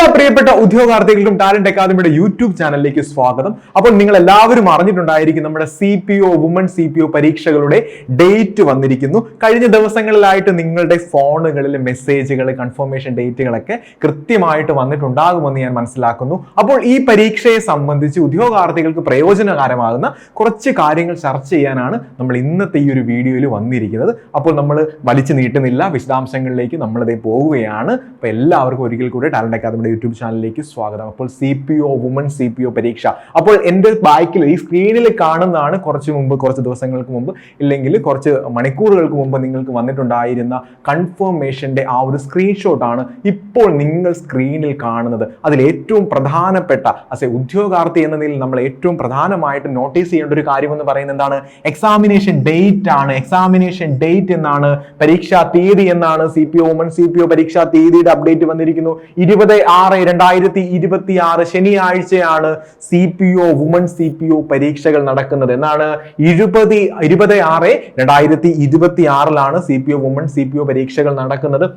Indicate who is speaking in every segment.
Speaker 1: എല്ലാ പ്രിയപ്പെട്ട ഉദ്യോഗാർത്ഥികൾക്കും ടാലന്റ് അക്കാദമിയുടെ യൂട്യൂബ് ചാനലിലേക്ക് സ്വാഗതം. അപ്പോൾ നിങ്ങൾ എല്ലാവരും അറിഞ്ഞിട്ടുണ്ടായിരിക്കും നമ്മുടെ CPO വുമൺ CPO പരീക്ഷകളുടെ ഡേറ്റ് വന്നിരിക്കുന്നു. കഴിഞ്ഞ ദിവസങ്ങളിലായിട്ട് നിങ്ങളുടെ ഫോണുകളിൽ മെസ്സേജുകൾ, കൺഫർമേഷൻ ഡേറ്റുകളൊക്കെ കൃത്യമായിട്ട് വന്നിട്ടുണ്ടാകുമെന്ന് ഞാൻ മനസ്സിലാക്കുന്നു. അപ്പോൾ ഈ പരീക്ഷയെ സംബന്ധിച്ച് ഉദ്യോഗാർത്ഥികൾക്ക് പ്രയോജനകരമാകുന്ന കുറച്ച് കാര്യങ്ങൾ ചർച്ച ചെയ്യാനാണ് നമ്മൾ ഇന്നത്തെ ഈ ഒരു വീഡിയോയിൽ വന്നിരിക്കുന്നത്. അപ്പോൾ നമ്മൾ വലിച്ചു നീട്ടുന്നില്ല, വിശദാംശങ്ങളിലേക്ക് നമ്മളിതേ പോവുകയാണ്. അപ്പോൾ എല്ലാവർക്കും ഒരിക്കൽ കൂടെ ടാലന്റ് അക്കാദമിയുടെ യൂട്യൂബ് ചാനലിലേക്ക് സ്വാഗതം. അപ്പോൾ CPO വുമൺ CPO പരീക്ഷ, അപ്പോൾ എൻ്റെ ബാക്കിൽ ഈ സ്ക്രീനിൽ കാണുന്നതാണ് കുറച്ച് ദിവസങ്ങൾക്ക് മുമ്പ് ഇല്ലെങ്കിൽ കുറച്ച് മണിക്കൂറുകൾക്ക് മുമ്പ് നിങ്ങൾക്ക് വന്നിട്ടുണ്ടായിരുന്ന കൺഫർമേഷന്റെ ആ ഒരു സ്ക്രീൻഷോട്ടാണ് ഇപ്പോൾ നിങ്ങൾ സ്ക്രീനിൽ കാണുന്നത്. അതിൽ ഏറ്റവും പ്രധാനപ്പെട്ട ഉദ്യോഗാർത്ഥി എന്ന നിലയിൽ നമ്മൾ ഏറ്റവും പ്രധാനമായിട്ട് നോട്ടീസ് ചെയ്യേണ്ട ഒരു കാര്യം എന്ന് പറയുന്നത് എന്താണ്? എക്സാമിനേഷൻ ഡേറ്റ് ആണ്. എക്സാമിനേഷൻ ഡേറ്റ് എന്നാണ്, പരീക്ഷാ തീയതി എന്നാണ്. CPO വുമൺ CPO പരീക്ഷാ തീയതിയുടെ അപ്ഡേറ്റ് വന്നിരിക്കുന്നു. 20/6/2026 ശനിയാഴ്ചയാണ് CPO വുമൺ CPO പരീക്ഷകൾ നടക്കുന്നത്. എന്നാണ് 20/6/2026 CPO വുമൺ CPO പരീക്ഷകൾ നടക്കുന്നത്.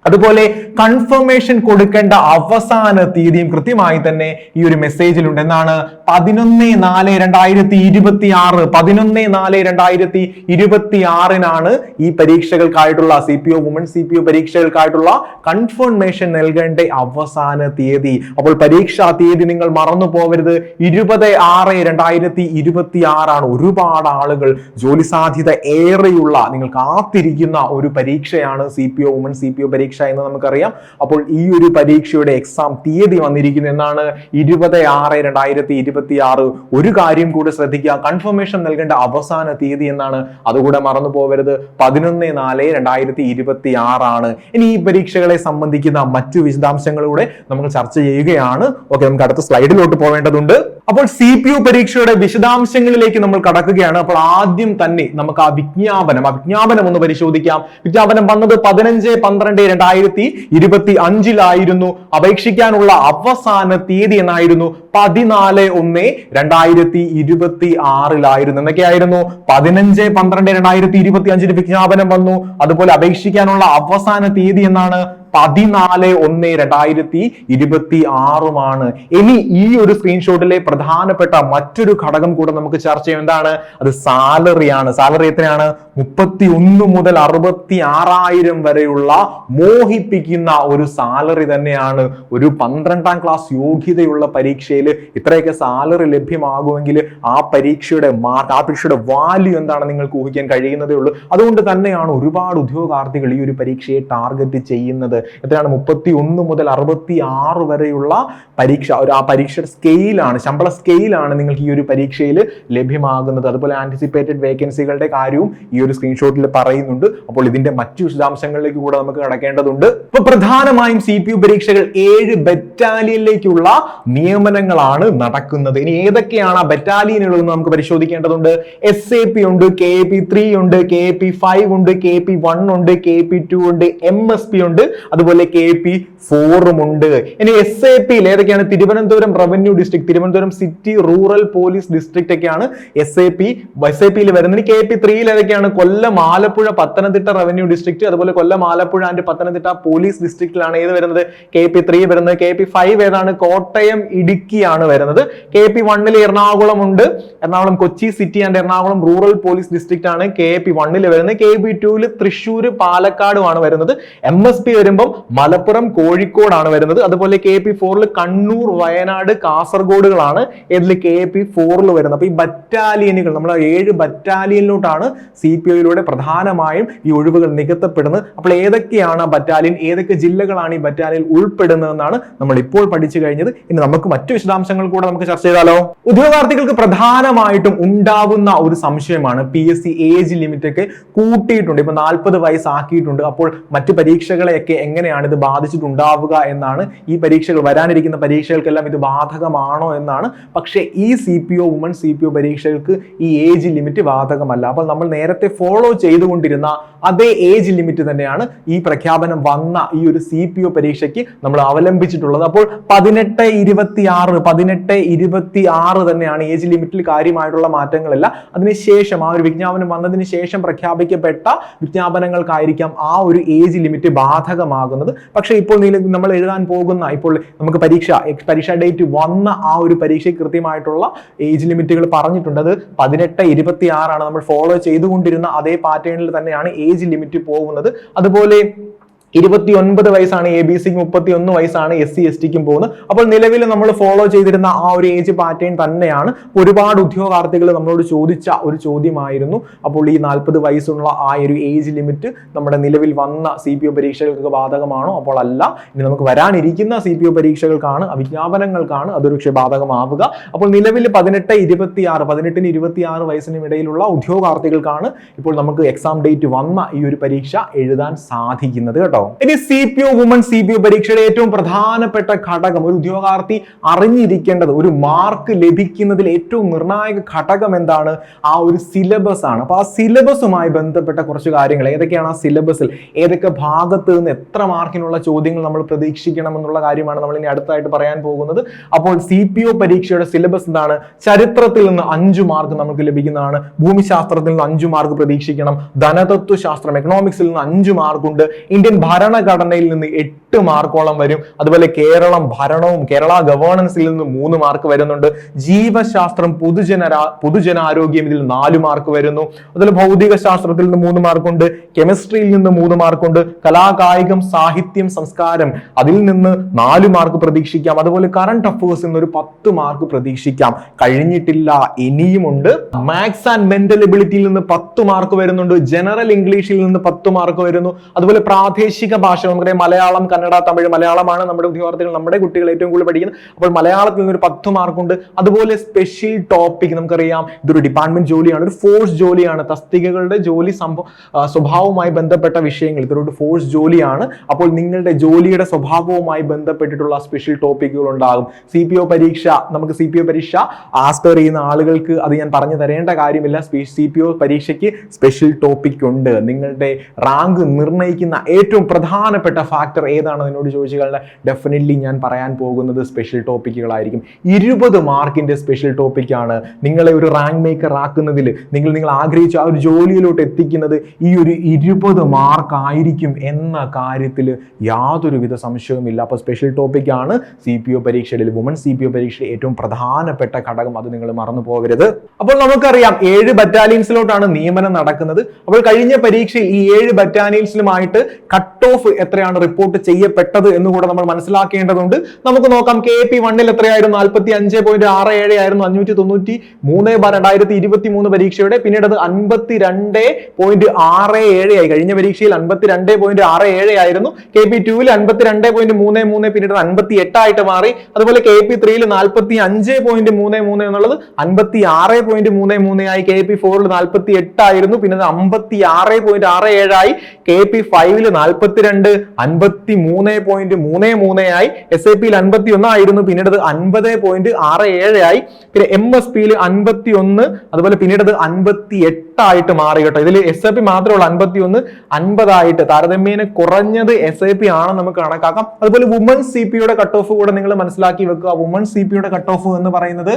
Speaker 1: അതുപോലെ കൺഫർമേഷൻ കൊടുക്കേണ്ട അവസാന തീയതിയും കൃത്യമായി തന്നെ ഈ ഒരു മെസ്സേജിലുണ്ട്. എന്നാണ് 11/4/2026 11/4/2026 ഈ പരീക്ഷകൾക്കായിട്ടുള്ള CPO വുമൺ CPO പരീക്ഷകൾക്കായിട്ടുള്ള കൺഫർമേഷൻ നൽകേണ്ട അവസാന തീയതി. അപ്പോൾ പരീക്ഷാ തീയതി നിങ്ങൾ മറന്നു പോകരുത്. 20/6/2026 ഒരുപാട് ആളുകൾ ജോലി സാധ്യത ഏറെയുള്ള, നിങ്ങൾ കാത്തിരിക്കുന്ന ഒരു പരീക്ഷയാണ് CPO വുമൺ CPO പരീക്ഷ എന്ന് നമുക്കറിയാം. അപ്പോൾ ഈ ഒരു പരീക്ഷയുടെ എക്സാം തീയതി വന്നിരിക്കുന്നു. എന്നാണ് 20/6/2026. ഒരു കാര്യം കൂടെ ശ്രദ്ധിക്കുക, കൺഫർമേഷൻ നൽകേണ്ട അവസാന തീയതി എന്നാണ്, അതുകൂടെ മറന്നു പോകരുത്. 11/4/2026. ഇനി ഈ പരീക്ഷകളെ സംബന്ധിക്കുന്ന മറ്റു വിശദാംശങ്ങളിലൂടെ നമ്മൾ ചർച്ച ചെയ്യുകയാണ്. ഓക്കെ, നമുക്ക് അടുത്ത സ്ലൈഡിലോട്ട് പോവേണ്ടതുണ്ട്. അപ്പോൾ CPO പരീക്ഷയുടെ വിശദാംശങ്ങളിലേക്ക് നമ്മൾ കടക്കുകയാണ്. അപ്പോൾ ആദ്യം തന്നെ നമുക്ക് ആ വിജ്ഞാപനം ഒന്ന് പരിശോധിക്കാം. വിജ്ഞാപനം വന്നത് 15/12/2025 അപേക്ഷിക്കാനുള്ള അവസാന തീയതി എന്നായിരുന്നു 14/1/2026 എന്നൊക്കെയായിരുന്നു. 15/12/2025 വിജ്ഞാപനം വന്നു. അതുപോലെ അപേക്ഷിക്കാനുള്ള അവസാന തീയതി എന്നാണ് 14/1/2026. ഇനി ഈ ഒരു സ്ക്രീൻഷോട്ടിലെ പ്രധാനപ്പെട്ട മറ്റൊരു ഘടകം കൂടെ നമുക്ക് ചർച്ച ചെയ്യാം. എന്താണ് അത്? സാലറിയാണ്. സാലറി എത്രയാണ്? 31 മുതൽ 66,000 വരെയുള്ള മോഹിപ്പിക്കുന്ന ഒരു സാലറി തന്നെയാണ്. ഒരു 12ാം ക്ലാസ് യോഗ്യതയുള്ള പരീക്ഷയിൽ ഇത്രയൊക്കെ സാലറി ലഭ്യമാകുമെങ്കിൽ ആ പരീക്ഷയുടെ വാല്യൂ എന്താണ് നിങ്ങൾക്ക് ഊഹിക്കാൻ കഴിയുന്നതേ ഉള്ളൂ. അതുകൊണ്ട് തന്നെയാണ് ഒരുപാട് ഉദ്യോഗാർത്ഥികൾ ഈ ഒരു പരീക്ഷയെ ടാർഗറ്റ് ചെയ്യുന്നത്. എത്രയാണ്? 31 മുതൽ 66 വരെയുള്ള പരീക്ഷ, ആ പരീക്ഷയുടെ സ്കെയിലാണ്, ശമ്പള സ്കെയിലാണ് നിങ്ങൾക്ക് ഈ ഒരു പരീക്ഷയിൽ ലഭ്യമാകുന്നത്. അതുപോലെ ആന്റിസിപ്പേറ്റഡ് വേക്കൻസികളുടെ കാര്യവും ഈ ഒരു സ്ക്രീൻഷോട്ടിൽ പറയുന്നുണ്ട്. അപ്പോൾ ഇതിന്റെ മറ്റു വിശദാംശങ്ങളിലേക്ക് കൂടെ നമുക്ക് കടക്കേണ്ടതുണ്ട്. ഇപ്പൊ പ്രധാനമായും CPO പരീക്ഷകൾ 7 ബറ്റാലിയനിലേക്കുള്ള നിയമനങ്ങളാണ് നടക്കുന്നത്. ഇനി ഏതൊക്കെയാണ് ആ ബറ്റാലിയനുകളെന്ന് നമുക്ക് പരിശോധിക്കേണ്ടതുണ്ട്. SAP ഉണ്ട്, KAP3 ഉണ്ട്, KAP5 ഉണ്ട്, KAP1 ഉണ്ട്, KAP2 ഉണ്ട്, MSP ഉണ്ട്, അതുപോലെ KAP4 ഉണ്ട്. ഇനി SAPയിൽ ഏതൊക്കെയാണ്? Thiruvananthapuram revenue district, Thiruvananthapuram city rural police district ഒക്കെയാണ് SAPയിൽ വരുന്നത്. KAP3യിൽ ഏതൊക്കെയാണ്? കൊല്ലം, ആലപ്പുഴ, പത്തനംതിട്ട റവന്യൂ ഡിസ്ട്രിക്ട്, അതുപോലെ കൊല്ലം, ആലപ്പുഴ ആൻഡ് പത്തനംതിട്ട പോലീസ് ഡിസ്ട്രിക്റ്റിലാണ് ഏത് വരുന്നത്? KAP3 വരുന്നത്. KAP5 ഏതാണ്? കോട്ടയം, ഇടുക്കിയാണ് വരുന്നത്. KAP1ൽ എറണാകുളം ഉണ്ട്, Ernakulam Kochi city and Ernakulam rural police district ആണ് KAP1ൽ വരുന്നത്. KAP2ൽ തൃശ്ശൂർ, പാലക്കാടുമാണ് വരുന്നത്. MSP വരുമ്പോൾ മലപ്പുറം, കോഴിക്കോടാണ് വരുന്നത്. അതുപോലെ KAP4ൽ കണ്ണൂർ, വയനാട്, കാസർഗോഡുകളാണ് ഏതിൽ KAP4ൽ വരുന്നത്. അപ്പൊ ഈ ബറ്റാലിയനുകൾ, നമ്മൾ 7 ബറ്റാലിയനിലോട്ടാണ് CPOയിലൂടെ പ്രധാനമായും ഈ ഒഴിവുകൾ നികത്തപ്പെടുന്നത്. അപ്പോൾ ഏതൊക്കെയാണ് ബറ്റാലിയൻ, ഏതൊക്കെ ജില്ലകളാണ് ഈ ബറ്റാലിയൻ ഉൾപ്പെടുന്നതെന്നാണ് നമ്മൾ ഇപ്പോൾ പഠിച്ചു കഴിഞ്ഞത്. ഇനി നമുക്ക് മറ്റു വിശദാംശങ്ങൾ കൂടെ നമുക്ക് ചർച്ച ചെയ്താലോ? ഉദ്യോഗാർത്ഥികൾക്ക് പ്രധാനമായിട്ടും ഉണ്ടാവുന്ന ഒരു സംശയമാണ്, PSC ഏജ് ലിമിറ്റ് ഒക്കെ കൂട്ടിയിട്ടുണ്ട്, ഇപ്പൊ 40 വയസ്സാക്കിയിട്ടുണ്ട്. അപ്പോൾ മറ്റു പരീക്ഷകളെയൊക്കെ എങ്ങനെയാണ് ഇത് ബാധിച്ചിട്ടുണ്ടാവുക എന്നാണ്. ഈ പരീക്ഷകൾ, വരാനിരിക്കുന്ന പരീക്ഷകൾക്കെല്ലാം ഇത് ബാധകമാണോ എന്നാണ്. പക്ഷേ ഈ CPO വുമൺ CPO പരീക്ഷകൾക്ക് ഈ ഏജ് ലിമിറ്റ് ബാധകമല്ല. അപ്പോൾ നമ്മൾ നേരത്തെ ഫോളോ ചെയ്തുകൊണ്ടിരുന്ന അതേ ഏജ് ലിമിറ്റ് തന്നെയാണ് ഈ പ്രഖ്യാപനം വന്ന ഈ ഒരു CPO പരീക്ഷയ്ക്ക് നമ്മൾ അവലംബിച്ചിട്ടുള്ളത്. അപ്പോൾ 18-26 തന്നെയാണ് ഏജ് ലിമിറ്റിൽ കാര്യമായിട്ടുള്ള മാറ്റങ്ങളില്ല. അതിനുശേഷം ആ ഒരു വിജ്ഞാപനം വന്നതിന് ശേഷം പ്രഖ്യാപിക്കപ്പെട്ട വിജ്ഞാപനങ്ങൾക്കായിരിക്കാം ആ ഒരു ഏജ് ലിമിറ്റ് ബാധകമാകുക. സാധ്യമാകുന്നത്. പക്ഷേ ഇപ്പോൾ നമ്മൾ എഴുതാൻ പോകുന്ന, ഇപ്പോൾ നമുക്ക് പരീക്ഷാ ഡേറ്റ് വന്ന ആ ഒരു പരീക്ഷയ്ക്ക് കൃത്യമായിട്ടുള്ള ഏജ് ലിമിറ്റുകൾ പറഞ്ഞിട്ടുണ്ട്. അത് 18-26 നമ്മൾ ഫോളോ ചെയ്തുകൊണ്ടിരുന്ന അതേ പാറ്റേണിൽ തന്നെയാണ് ഏജ് ലിമിറ്റ് പോകുന്നത്. അതുപോലെ 29 വയസ്സാണ് ABC, 31 വയസ്സാണ് SC STക്കും പോകുന്നത്. അപ്പോൾ നിലവിൽ നമ്മൾ ഫോളോ ചെയ്തിരുന്ന ആ ഒരു ഏജ് പാറ്റേൺ തന്നെയാണ്. ഒരുപാട് ഉദ്യോഗാർത്ഥികൾ നമ്മളോട് ചോദിച്ച ഒരു ചോദ്യമായിരുന്നു, അപ്പോൾ ഈ 40 വയസ്സുള്ള ആ ഒരു ഏജ് ലിമിറ്റ് നമ്മുടെ നിലവിൽ വന്ന CPO പരീക്ഷകൾക്ക് ബാധകമാണോ? അപ്പോൾ അല്ല. ഇനി നമുക്ക് വരാനിരിക്കുന്ന CPO പരീക്ഷകൾക്കാണ്, വിജ്ഞാപനങ്ങൾക്കാണ് അതൊരു പക്ഷേ ബാധകമാവുക. അപ്പോൾ നിലവിൽ 18-26 വയസ്സിനും ഇടയിലുള്ള ഉദ്യോഗാർത്ഥികൾക്കാണ് ഇപ്പോൾ നമുക്ക് എക്സാം ഡേറ്റ് വന്ന ഈ ഒരു പരീക്ഷ എഴുതാൻ സാധിക്കുന്നത് കേട്ടോ. ഇനി CPO വുമൺ CPO പരീക്ഷയുടെ ഏറ്റവും പ്രധാനപ്പെട്ട ഘടകം, ഒരു ഉദ്യോഗാർത്ഥി അറിഞ്ഞിരിക്കേണ്ടത്, ഒരു മാർക്ക് ലഭിക്കുന്നതിൽ ഏറ്റവും നിർണായക ഘടകം എന്താണ്? ആ ഒരു സിലബസ് ആണ്. അപ്പൊ ആ സിലബസുമായി ബന്ധപ്പെട്ട കുറച്ച് കാര്യങ്ങൾ, ഏതൊക്കെയാണ് ആ സിലബസിൽ, ഏതൊക്കെ ഭാഗത്ത് നിന്ന് എത്ര മാർക്കിനുള്ള ചോദ്യങ്ങൾ നമ്മൾ പ്രതീക്ഷിക്കണം എന്നുള്ള കാര്യമാണ് നമ്മൾ ഇനി അടുത്തായിട്ട് പറയാൻ പോകുന്നത്. അപ്പോൾ CPO പരീക്ഷയുടെ സിലബസ് എന്താണ്? ചരിത്രത്തിൽ നിന്ന് 5 മാർക്ക് നമുക്ക് ലഭിക്കുന്നതാണ്. ഭൂമിശാസ്ത്രത്തിൽ നിന്ന് 5 മാർക്ക് പ്രതീക്ഷിക്കണം. ധനതത്വശാസ്ത്രം, എക്കണോമിക്സിൽ നിന്ന് 5 മാർക്കുണ്ട്. ഇന്ത്യൻ ഭരണഘടനയിൽ നിന്ന് 8 മാർക്കോളം വരും. അതുപോലെ ഭരണവും കേരള ഗവേണൻസിൽ നിന്ന് 3 മാർക്ക് വരുന്നുണ്ട്. ജീവശാസ്ത്രം, പൊതുജനാരോഗ്യം ഇതിൽ 4 മാർക്ക് വരുന്നു. അതുപോലെ ഭൗതിക ശാസ്ത്രത്തിൽ നിന്ന് 3 മാർക്കുണ്ട്. കെമിസ്ട്രിയിൽ നിന്ന് 3 മാർക്കുണ്ട്. കലാകായികം, സാഹിത്യം, സംസ്കാരം അതിൽ നിന്ന് 4 മാർക്ക് പ്രതീക്ഷിക്കാം. അതുപോലെ കറണ്ട് അഫയേഴ്സിൽ നിന്ന് ഒരു 10 മാർക്ക് പ്രതീക്ഷിക്കാം. കഴിഞ്ഞിട്ടില്ല, ഇനിയുമുണ്ട്. മാത്സ് ആൻഡ് മെന്റൽ എബിലിറ്റിയിൽ നിന്ന് 10 മാർക്ക് വരുന്നുണ്ട്. ജനറൽ ഇംഗ്ലീഷിൽ നിന്ന് 10 മാർക്ക് വരുന്നു. അതുപോലെ പ്രാദേശിക ഭാഷ, നമുക്കറിയാം മലയാളം, കന്നഡ, തമിഴ്. മലയാളമാണ് നമ്മുടെ ഉദ്യോഗാർത്ഥികൾ, നമ്മുടെ കുട്ടികൾ ഏറ്റവും കൂടുതൽ പഠിക്കുന്നത്. അപ്പോൾ മലയാളത്തിൽ നിന്നൊരു 10 മാർക്കുണ്ട്. അതുപോലെ സ്പെഷ്യൽ ടോപ്പിക്, നമുക്കറിയാം ഇതൊരു ഡിപ്പാർട്ട്മെന്റ് ജോലിയാണ്, ഒരു ഫോഴ്സ് ജോലിയാണ്. തസ്തികകളുടെ ജോലി സ്വഭാവവുമായി ബന്ധപ്പെട്ട വിഷയങ്ങൾ, ഇതൊരു ഫോഴ്സ് ജോലിയാണ്. അപ്പോൾ നിങ്ങളുടെ ജോലിയുടെ സ്വഭാവവുമായി ബന്ധപ്പെട്ടിട്ടുള്ള സ്പെഷ്യൽ ടോപ്പിക്കുകൾ ഉണ്ടാകും. CPO പരീക്ഷ ആസ്പയർ ചെയ്യുന്ന ആളുകൾക്ക് അത് ഞാൻ പറഞ്ഞു തരേണ്ട കാര്യമില്ല. CPO പരീക്ഷയ്ക്ക് സ്പെഷ്യൽ ടോപ്പിക് ഉണ്ട്. നിങ്ങളുടെ റാങ്ക് നിർണ്ണയിക്കുന്ന ഏറ്റവും പ്രധാനപ്പെട്ട ഫാക്ടർ ഏതാണ് എന്നോട് ചോദിച്ചു കഴിഞ്ഞാൽ ഡെഫിനറ്റ്ലി ഞാൻ പറയാൻ പോകുന്നത് സ്പെഷ്യൽ ടോപ്പിക്കുകളായിരിക്കും. 20 മാർക്കിന്റെ സ്പെഷ്യൽ ടോപ്പിക്കാണ് നിങ്ങളെ ഒരു റാങ്ക് മേക്കർ ആക്കുന്നതിൽ, നിങ്ങൾ ആഗ്രഹിച്ച ആ ഒരു ജോലിയിലോട്ട് എത്തിക്കുന്നത് ഈ ഒരു 20 മാർക്ക് ആയിരിക്കും എന്ന കാര്യത്തിൽ യാതൊരുവിധ സംശയവുമില്ല. അപ്പോൾ സ്പെഷ്യൽ ടോപ്പിക്കാണ് CPO പരീക്ഷയിൽ, വുമൺ CPO പരീക്ഷയുടെ ഏറ്റവും പ്രധാനപ്പെട്ട ഘടകം. അത് നിങ്ങൾ മറന്നു പോകരുത്. അപ്പോൾ നമുക്കറിയാം 7 ബറ്റാലിയൻസിലോട്ടാണ് നിയമനം നടക്കുന്നത്. അപ്പോൾ കഴിഞ്ഞ പരീക്ഷയിൽ ഈ 7 ബറ്റാലിയൻസിലുമായിട്ട് കട്ട് ഓഫ് എത്രയാണ് റിപ്പോർട്ട് ചെയ്യപ്പെട്ടത് എന്നുകൂടെ നമ്മൾ മനസ്സിലാക്കേണ്ടതുണ്ട്. നമുക്ക് നോക്കാം. KP1 എത്രയായിരുന്നു? 45.67 ആയിരുന്നു 593/2023 പരീക്ഷയുടെ. പിന്നീട് അത് 52.67 ആയി. കഴിഞ്ഞ പരീക്ഷയിൽ 52.67 ആയിരുന്നു. KP2 52.33, പിന്നീട് 58 ആയിട്ട് മാറി. അതുപോലെ KP3 45.33 എന്നുള്ളത് 56.33 ആയി. KP4 48 ആയിരുന്നു, പിന്നെ 56.67 ആയി. KP5 42, 53.33 ആയി. SAP 51 ആയിരുന്നു, പിന്നീട് 50.67 ആയി. പിന്നെ MSP 51, അതുപോലെ പിന്നീട് 58 ആയിട്ട് മാറി കേട്ടോ. ഇതിൽ SAP മാത്രമേ ഉള്ളൂ 51, 50 ആയിട്ട്. താരതമ്യേന കുറഞ്ഞത് SAP ആണെന്ന് നമുക്ക് കണക്കാക്കാം. അതുപോലെ വുമൺ CPയുടെ കട്ട് ഓഫ് കൂടെ നിങ്ങൾ മനസ്സിലാക്കി വെക്കുക. വുമൺ CPയുടെ കട്ട് ഓഫ് എന്ന് പറയുന്നത്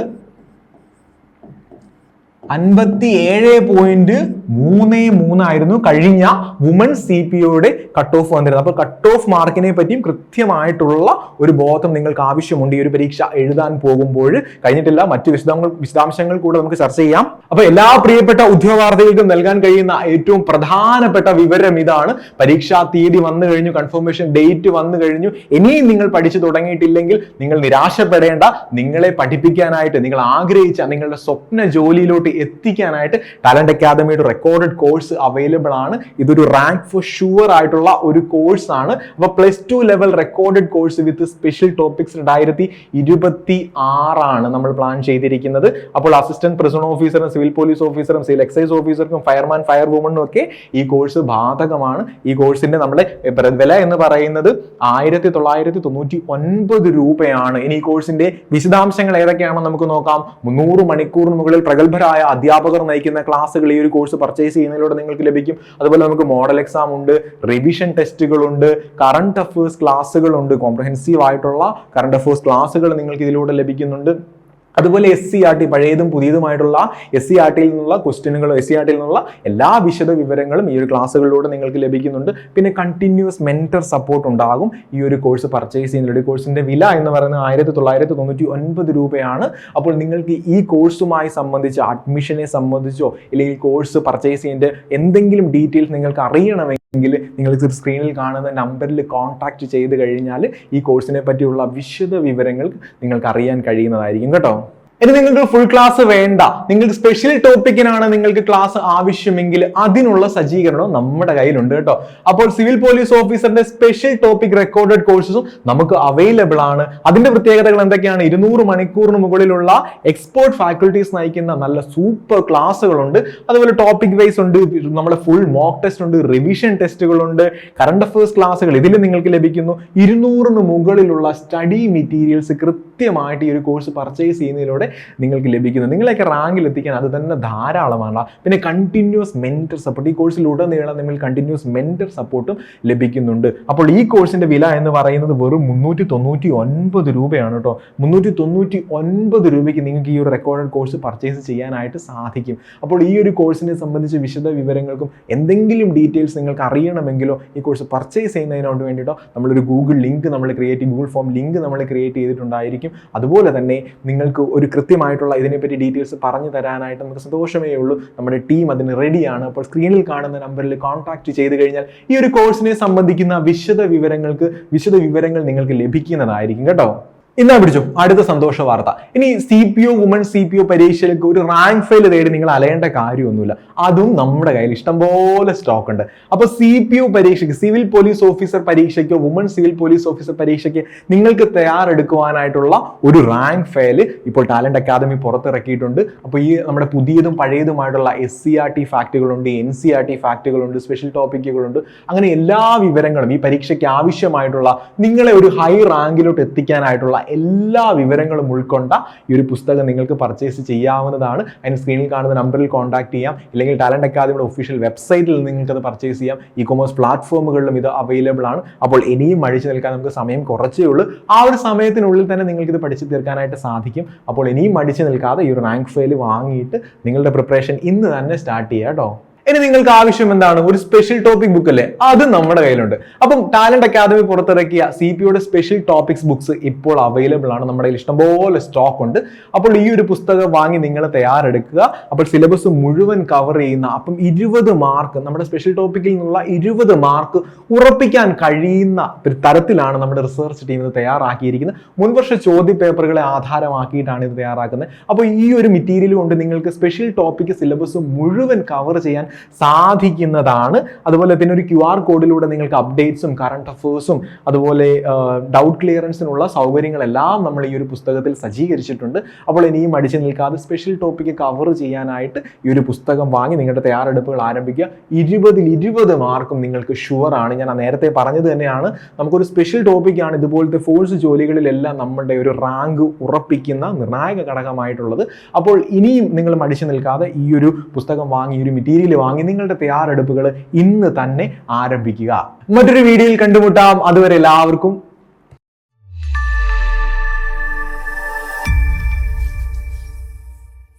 Speaker 1: 57.33 ആയിരുന്നു കഴിഞ്ഞ വുമൺ CPയുടെ കട്ട് ഓഫ് വന്നിരുന്നത്. അപ്പോൾ കട്ട് ഓഫ് മാർക്കിനെ പറ്റിയും കൃത്യമായിട്ടുള്ള ഒരു ബോധം നിങ്ങൾക്ക് ആവശ്യമുണ്ട് ഈ ഒരു പരീക്ഷ എഴുതാൻ പോകുമ്പോൾ. കഴിഞ്ഞിട്ടില്ല, മറ്റു വിശദാംശങ്ങൾ കൂടെ നമുക്ക് ചർച്ച ചെയ്യാം. അപ്പോൾ എല്ലാ പ്രിയപ്പെട്ട ഉദ്യോഗാർത്ഥികൾക്കും നൽകാൻ കഴിയുന്ന ഏറ്റവും പ്രധാനപ്പെട്ട വിവരം ഇതാണ്. പരീക്ഷാ തീയതി വന്നു കഴിഞ്ഞു, കൺഫർമേഷൻ ഡേറ്റ് വന്നു കഴിഞ്ഞു. ഇനിയും നിങ്ങൾ പഠിച്ചു തുടങ്ങിയിട്ടില്ലെങ്കിൽ നിങ്ങൾ നിരാശപ്പെടേണ്ട. നിങ്ങളെ പഠിപ്പിക്കാനായിട്ട്, നിങ്ങൾ ആഗ്രഹിച്ച നിങ്ങളുടെ സ്വപ്ന ജോലിയിലോട്ട് എത്തിക്കാനായിട്ട് ടാലന്റ് അക്കാദമിയുടെ റെക്കോർഡഡ് കോഴ്സ് അവൈലബിൾ ആണ്. ഇതൊരു റാങ്ക് ഫോർ ഷുവർ ആയിട്ടുള്ള ഒരു കോഴ്സ് ആണ്. അപ്പൊ +2 level recorded course with special topics 2026 ആണ് നമ്മൾ പ്ലാൻ ചെയ്തിരിക്കുന്നത്. അപ്പോൾ അസിസ്റ്റന്റ് പ്രിസൺ ഓഫീസറും സിവിൽ പോലീസ് ഓഫീസറും സിവിൽ എക്സൈസ് ഓഫീസർക്കും ഫയർമാൻ ഫയർ വുമണും ഒക്കെ ഈ കോഴ്സ് ബാധകമാണ്. ഈ കോഴ്സിന്റെ നമ്മുടെ വില എന്ന് പറയുന്നത് 1999 രൂപയാണ്. ഇനി ഈ കോഴ്സിന്റെ വിശദാംശങ്ങൾ ഏതൊക്കെയാണെന്ന് നമുക്ക് നോക്കാം. 300 മണിക്കൂറിന് മുകളിൽ പ്രഗത്ഭരായ അധ്യാപകർ നയിക്കുന്ന ക്ലാസ്സുകൾ ഈ ഒരു കോഴ്സ് പർച്ചേസ് ചെയ്യുന്നതിലൂടെ നിങ്ങൾക്ക് ലഭിക്കും. അതുപോലെ നമുക്ക് മോഡൽ എക്സാം ഉണ്ട്, റിവിഷൻ ടെസ്റ്റുകളുണ്ട്, കറണ്ട് അഫയേഴ്സ് ക്ലാസ്സുകളുണ്ട്, കോംപ്രഹെൻസീവ് ആയിട്ടുള്ള കറണ്ട് അഫയേഴ്സ് ക്ലാസ്സുകൾ നിങ്ങൾക്ക് ഇതിലൂടെ ലഭിക്കുന്നുണ്ട്. അതുപോലെ SCERT പഴയതും പുതിയതുമായിട്ടുള്ള SCERTയിൽ നിന്നുള്ള ക്വസ്റ്റ്യനുകളും SCERTയിൽ നിന്നുള്ള എല്ലാ വിശദ വിവരങ്ങളും ഈ ഒരു ക്ലാസ്സുകളിലൂടെ നിങ്ങൾക്ക് ലഭിക്കുന്നുണ്ട്. പിന്നെ കണ്ടിന്യൂസ് മെന്റർ സപ്പോർട്ട് ഉണ്ടാകും ഈ ഒരു കോഴ്സ് പർച്ചേസ് ചെയ്യുന്നതിലൂടെ. കോഴ്സിന്റെ വില എന്ന് പറയുന്നത് 1999 രൂപയാണ്. അപ്പോൾ നിങ്ങൾക്ക് ഈ കോഴ്സുമായി സംബന്ധിച്ച് അഡ്മിഷനെ സംബന്ധിച്ചോ അല്ലെങ്കിൽ കോഴ്സ് പർച്ചേസ് ചെയ്യുന്ന എന്തെങ്കിലും ഡീറ്റെയിൽസ് നിങ്ങൾക്ക് അറിയണമെങ്കിൽ നിങ്ങൾക്ക് സ്ക്രീനിൽ കാണുന്ന നമ്പറിൽ കോൺടാക്ട് ചെയ്ത് കഴിഞ്ഞാൽ ഈ കോഴ്സിനെ പറ്റിയുള്ള വിശദ വിവരങ്ങൾ നിങ്ങൾക്ക് അറിയാൻ കഴിയുന്നതായിരിക്കും കേട്ടോ. ഇനി നിങ്ങൾക്ക് ഫുൾ ക്ലാസ് വേണ്ട, നിങ്ങൾക്ക് സ്പെഷ്യൽ ടോപ്പിക്കിനാണ് നിങ്ങൾക്ക് ക്ലാസ് ആവശ്യമെങ്കിൽ അതിനുള്ള സജ്ജീകരണം നമ്മുടെ കയ്യിലുണ്ട് കേട്ടോ. അപ്പോൾ സിവിൽ പോലീസ് ഓഫീസറിന്റെ സ്പെഷ്യൽ ടോപ്പിക് റെക്കോർഡഡ് കോഴ്സസും നമുക്ക് അവൈലബിൾ ആണ്. അതിന്റെ പ്രത്യേകതകൾ എന്തൊക്കെയാണ്? 200 മണിക്കൂറിന് മുകളിലുള്ള എക്സ്പേർട്ട് ഫാക്കൽറ്റീസ് നയിക്കുന്ന നല്ല സൂപ്പർ ക്ലാസ്സുകളുണ്ട്. അതുപോലെ ടോപ്പിക് വൈസ് ഉണ്ട്, നമ്മുടെ ഫുൾ മോക്ക് ടെസ്റ്റ് ഉണ്ട്, റിവിഷൻ ടെസ്റ്റുകളുണ്ട്, കറണ്ട് അഫയേഴ്സ് ക്ലാസ്സുകൾ ഇതിൽ നിങ്ങൾക്ക് ലഭിക്കുന്നു. 200 മുകളിലുള്ള സ്റ്റഡി മെറ്റീരിയൽസ് കൃത്യമായിട്ട് ഈ ഒരു കോഴ്സ് പർച്ചേസ് ചെയ്യുന്നതിലൂടെ നിങ്ങൾക്ക് ലഭിക്കുന്നത്. നിങ്ങളൊക്കെ റാങ്കിൽ എത്തിക്കാൻ അത് തന്നെ ധാരാളമാണ്. പിന്നെ കണ്ടിന്യൂസ് മെന്റർ സപ്പോർട്ട്, ഈ കോഴ്സിലുടനീളം നിങ്ങൾ കണ്ടിന്യൂസ് മെന്റർ സപ്പോർട്ടും ലഭിക്കുന്നുണ്ട്. അപ്പോൾ ഈ കോഴ്സിന്റെ വില എന്ന് പറയുന്നത് വെറും 399 രൂപയാണ് കേട്ടോ. 399 രൂപയ്ക്ക് നിങ്ങൾക്ക് ഈ ഒരു റെക്കോർഡഡ് കോഴ്സ് പർച്ചേസ് ചെയ്യാനായിട്ട് സാധിക്കും. അപ്പോൾ ഈ ഒരു കോഴ്സിനെ സംബന്ധിച്ച് വിശദ വിവരങ്ങൾക്കും എന്തെങ്കിലും ഡീറ്റെയിൽസ് നിങ്ങൾക്ക് അറിയണമെങ്കിലോ ഈ കോഴ്സ് പർച്ചേസ് ചെയ്യുന്നതിനോട് വേണ്ടിയിട്ടോ നമ്മളൊരു ഗൂഗിൾ ഫോം ലിങ്ക് നമ്മൾ ക്രിയേറ്റ് ചെയ്തിട്ടുണ്ടായിരിക്കും. അതുപോലെ തന്നെ നിങ്ങൾക്ക് ഒരു കൃത്യമായിട്ടുള്ള ഇതിനെപ്പറ്റി ഡീറ്റെയിൽസ് പറഞ്ഞു തരാനായിട്ട് നമുക്ക് സന്തോഷമേ ഉള്ളൂ. നമ്മുടെ ടീം അതിന് റെഡിയാണ്. അപ്പോൾ സ്ക്രീനിൽ കാണുന്ന നമ്പറിൽ കോൺടാക്ട് ചെയ്ത് കഴിഞ്ഞാൽ ഈ ഒരു കോഴ്സിനെ സംബന്ധിക്കുന്ന വിശദ വിവരങ്ങൾ നിങ്ങൾക്ക് ലഭിക്കുന്നതായിരിക്കും കേട്ടോ. ഇന്നാ പിടിച്ചു അടുത്ത സന്തോഷ വാർത്ത. ഇനി CPO വുമൺ CPO പരീക്ഷയിലേക്ക് ഒരു റാങ്ക് ഫയൽ തേടി നിങ്ങൾ അലയേണ്ട കാര്യമൊന്നുമില്ല. അതും നമ്മുടെ കയ്യിൽ ഇഷ്ടംപോലെ സ്റ്റോക്ക് ഉണ്ട്. അപ്പോൾ CPO പരീക്ഷയ്ക്ക്, സിവിൽ പോലീസ് ഓഫീസർ പരീക്ഷയ്ക്കോ വുമൺ സിവിൽ പോലീസ് ഓഫീസർ പരീക്ഷയ്ക്ക് നിങ്ങൾക്ക് തയ്യാറെടുക്കുവാനായിട്ടുള്ള ഒരു റാങ്ക് ഫയൽ ഇപ്പോൾ ടാലന്റ് അക്കാദമി പുറത്തിറക്കിയിട്ടുണ്ട്. അപ്പോൾ ഈ നമ്മുടെ പുതിയതും പഴയതുമായിട്ടുള്ള SCERT ഫാക്റ്റുകളുണ്ട്, NCERT ഫാക്റ്റുകളുണ്ട്, സ്പെഷ്യൽ ടോപ്പിക്കുകളുണ്ട്. അങ്ങനെ എല്ലാ വിവരങ്ങളും ഈ പരീക്ഷയ്ക്ക് ആവശ്യമായിട്ടുള്ള നിങ്ങളെ ഒരു ഹൈ റാങ്കിലോട്ട് എത്തിക്കാനായിട്ടുള്ള എല്ലാ വിവരങ്ങളും ഉൾക്കൊണ്ട ഈ ഒരു പുസ്തകം നിങ്ങൾക്ക് പർച്ചേസ് ചെയ്യാവുന്നതാണ്. അതിന് സ്ക്രീനിൽ കാണുന്ന നമ്പറിൽ കോൺടാക്ട് ചെയ്യാം, അല്ലെങ്കിൽ ടാലന്റ് അക്കാദമിയുടെ ഒഫീഷ്യൽ വെബ്സൈറ്റിൽ നിങ്ങൾക്ക് അത് പർച്ചേസ് ചെയ്യാം. ഇ-കൊമേഴ്സ് പ്ലാറ്റ്ഫോമുകളിലും ഇത് അവൈലബിൾ ആണ്. അപ്പോൾ ഇനിയും മടിച്ചു നിൽക്കാൻ നമുക്ക് സമയം കുറച്ചേ ഉള്ളൂ. ആ ഒരു സമയത്തിനുള്ളിൽ തന്നെ നിങ്ങൾക്ക് ഇത് പഠിച്ചു തീർക്കാനായിട്ട് സാധിക്കും. അപ്പോൾ ഇനിയും മടിച്ചു നിൽക്കാതെ ഈ ഒരു റാങ്ക് ഫയൽ വാങ്ങിയിട്ട് നിങ്ങളുടെ പ്രിപ്പറേഷൻ ഇന്ന് തന്നെ സ്റ്റാർട്ട് ചെയ്യുക കേട്ടോ. ഇനി നിങ്ങൾക്ക് ആവശ്യം എന്താണ്? ഒരു സ്പെഷ്യൽ ടോപ്പിക് ബുക്ക് അല്ലേ, അത് നമ്മുടെ കയ്യിലുണ്ട്. അപ്പം ടാലന്റ് അക്കാദമി പുറത്തിറക്കിയ CPOയുടെ സ്പെഷ്യൽ ടോപ്പിക്സ് ബുക്സ് ഇപ്പോൾ അവൈലബിൾ ആണ്. നമ്മുടെ കയ്യിൽ ഇഷ്ടംപോലെ സ്റ്റോക്ക് ഉണ്ട്. അപ്പോൾ ഈ ഒരു പുസ്തകം വാങ്ങി നിങ്ങൾ തയ്യാറെടുക്കുക. അപ്പോൾ സിലബസ് മുഴുവൻ കവർ ചെയ്യുന്ന, അപ്പം 20 മാർക്ക് നമ്മുടെ സ്പെഷ്യൽ ടോപ്പിക്കിൽ നിന്നുള്ള 20 മാർക്ക് ഉറപ്പിക്കാൻ കഴിയുന്ന ഒരു തരത്തിലാണ് നമ്മുടെ റിസർച്ച് ടീം ഇത് തയ്യാറാക്കിയിരിക്കുന്നത്. മുൻവർഷ ചോദ്യ പേപ്പറുകളെ ആധാരമാക്കിയിട്ടാണ് ഇത് തയ്യാറാക്കുന്നത്. അപ്പോൾ ഈ ഒരു മെറ്റീരിയൽ കൊണ്ട് നിങ്ങൾക്ക് സ്പെഷ്യൽ ടോപ്പിക് സിലബസ് മുഴുവൻ കവർ ചെയ്യാൻ സാധിക്കുന്നതാണ്. അതുപോലെ തന്നെ ഒരു QR കോഡിലൂടെ നിങ്ങൾക്ക് അപ്ഡേറ്റ്സും കറണ്ട് അഫയേഴ്സും അതുപോലെ ഡൗട്ട് ക്ലിയറൻസിനുള്ള സൗകര്യങ്ങളെല്ലാം നമ്മൾ ഈ ഒരു പുസ്തകത്തിൽ സജ്ജീകരിച്ചിട്ടുണ്ട്. അപ്പോൾ ഇനിയും മടിച്ചു നിൽക്കാതെ സ്പെഷ്യൽ ടോപ്പിക്ക് കവർ ചെയ്യാനായിട്ട് ഈ ഒരു പുസ്തകം വാങ്ങി നിങ്ങളുടെ തയ്യാറെടുപ്പുകൾ ആരംഭിക്കുക. 20 മാർക്കും നിങ്ങൾക്ക് ഷുവർ ആണ്. ഞാൻ നേരത്തെ പറഞ്ഞത് തന്നെയാണ്, നമുക്കൊരു സ്പെഷ്യൽ ടോപ്പിക്കാണ് ഇതുപോലത്തെ ഫോഴ്സ് ജോലികളിലെല്ലാം നമ്മുടെ ഒരു റാങ്ക് ഉറപ്പിക്കുന്ന നിർണായക ഘടകമായിട്ടുള്ളത്. അപ്പോൾ ഇനിയും നിങ്ങൾ മടിച്ചു നിൽക്കാതെ ഈ ഒരു പുസ്തകം വാങ്ങി, ഈ ഒരു മെറ്റീരിയൽ വാങ്ങി നിങ്ങളുടെ തയ്യാറെടുപ്പുകൾ ഇന്ന് തന്നെ ആരംഭിക്കുക. മറ്റൊരു വീഡിയോയിൽ കണ്ടുമുട്ടാം. അതുവരെ എല്ലാവർക്കും